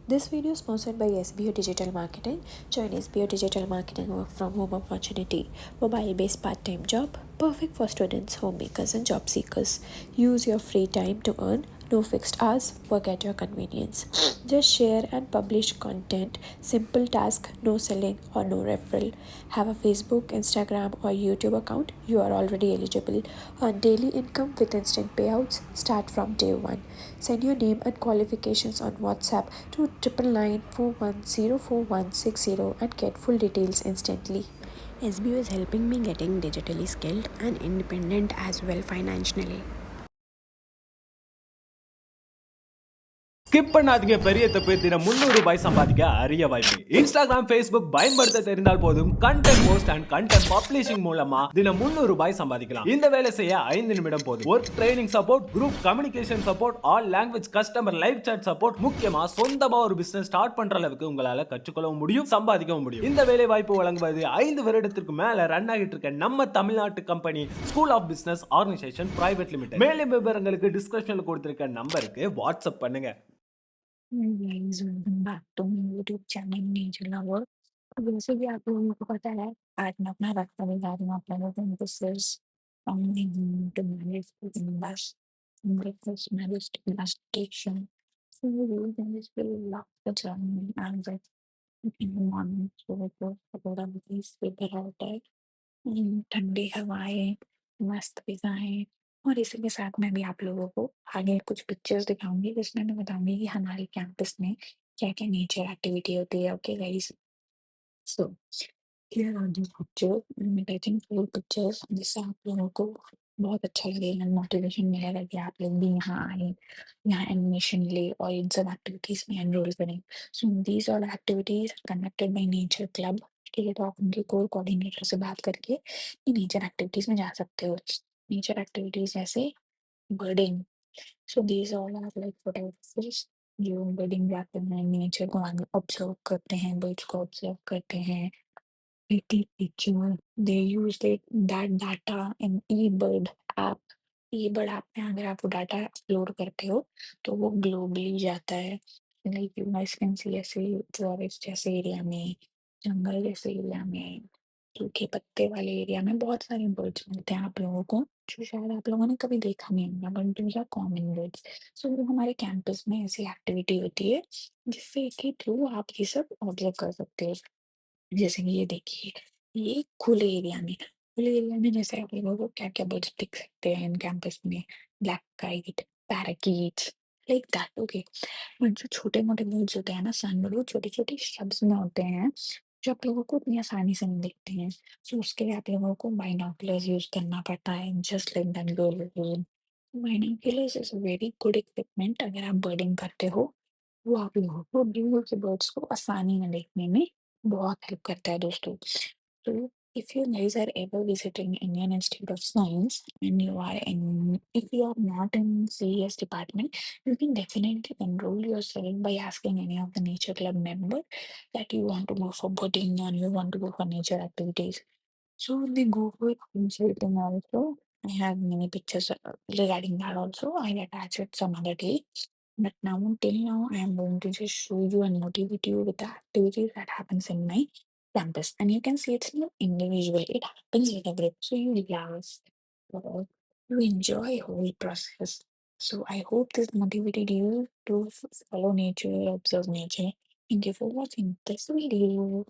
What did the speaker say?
This video is sponsored by SBO Digital Marketing. Join SBO Digital Marketing work from home opportunity. Mobile-based part-time job, perfect for students, homemakers, and job seekers. Use your free time to earn. No fixed hours, work at your convenience. Just share and publish content. Simple task, no selling or no referral. Have a Facebook, Instagram, or YouTube account? You are already eligible. Earn daily income with instant payouts. Start from day one. Send your name and qualifications on WhatsApp to 99941044160 and get full details instantly. SBO is helping me getting digitally skilled and independent as well financially. Skip பண்ணாதீங்க பெரிய தப்பு. தினம் 300 ரூபாய் சம்பாதிக்க அரிய வாய்ப்பு. Instagram, Facebook பயன்படுத்த தெரிந்தால் போதும் content post and content publishing மூலமா தினம் 300 ரூபாய் சம்பாதிக்கலாம். இந்த வேலை செய்ய 5 நிமிடம் போதும். Work training support, group communication support, all language customer live chat support, முக்கியமா சொந்தமா ஒரு பிசினஸ் ஸ்டார்ட் பண்ற அளவுக்கு உங்களால கற்றுக்கொள்ளவும் முடியும், சம்பாதிக்கவும் முடியும். இந்த வேலை வாய்ப்பு வழங்குவது 5 வருடத்திற்கு மேல ரன் ஆகிட்டு இருக்க நம்ம தமிழ்நாட்டு company school of business organization private limited. மேலும் விவரங்களுக்கு டிஸ்கிரிப்ஷன்ல கொடுத்திருக்க நம்பருக்கு வாட்ஸ்அப் பண்ணுங்க. Hey guys, welcome back to my YouTube channel nature lover. तो जैसे कि आप लोगों को पता है, आज मैं अपना रास्ता दिखा रही हूँ आप लोगों को। This from my home to marriage bus, breakfast, marriage bus station. So you can just feel love the journey and like in the morning, so थोड़ा बहुत वेदर होता है, ठंडी हवाएं, मस्त फिजाएं। और इसी के साथ मैं भी आप लोगों को आगे कुछ पिक्चर्स दिखाऊंगी जिसमें मैं बताऊंगी कि हमारे कैंपस में क्या क्या नेचर एक्टिविटी होती है। Okay guys, so here are the pictures, मैं टचिंग 4 पिक्चर्स जिससे आप लोगों को बहुत अच्छा लगेगा, मोटिवेशन मिलेगा कि आप लोग भी यहाँ आए, यहाँ एडमिशन ले और इन सब एक्टिविटीज में एनरोल करें। सो these all activities conducted by nature club. ठीक है, तो आप उनके कोर कोऑर्डिनेटर से बात करके ये नेचर एक्टिविटीज में जा सकते हो। नेचर एक्टिविटीज जैसे birding, so these all are like photographers जो बर्डिंग जाते हैं, नेचर को ऑब्जर्व करते हैं, बर्ड्स को ऑब्जर्व करते हैं, take picture. They use that data in eBird app. eBird app में अगर आप वो डाटा अपलोड करते हो तो वो ग्लोबली जाता है। Like you guys can see ऐसे फॉरेस्ट जैसे एरिया में, जंगल जैसे एरिया में, सूखे पत्ते वाले एरिया में बहुत सारे बर्ड्स मिलते हैं आप लोगों को, जो शायद आप लोगों ने कभी देखा नहीं होगा, but those are common birds. So वो हमारे कैंपस में ऐसी एक्टिविटी होती है जिससे के थ्रू आप ये सब ऑब्जर्व कर सकते हो। जैसे कि ये देखिए, ये खुले एरिया में जैसे आप लोगों को क्या-क्या बर्ड्स दिख सकते हैं इन कैंपस में, black kite, parakeets, like that. Okay, but जो छोटे-मोटे बर्ड्स होते हैं ना सनबर्ड, वो छोटे-छोटे शब्द में होते हैं, जो आप लोगों को उतनी आसानी से नहीं दिखते हैं। सो उसके लिए आप लोगों को बाइनोकुलर्स यूज़ करना पड़ता है, just like that girl. Binoculars is a very good equipment अगर आप बर्डिंग करते हो, वो आप लोगों को दूर के बर्ड्स को आसानी में देखने में बहुत हेल्प करता है दोस्तों। तो if you guys are ever visiting Indian Institute of Science and if you are not in CES department, you can definitely enroll yourself by asking any of the nature club member that you want to go for boating and you want to go for nature activities. So they go for consulting also. I have many pictures regarding that also. I'll attach it some other day. But now, till now, I am going to just show you and motivate you with the activities that happens in my campus. And you can see it's not individual, it happens with a group. So you laugh, or you enjoy whole process. So I hope this motivated you to follow nature, observe nature. Thank you for watching this video.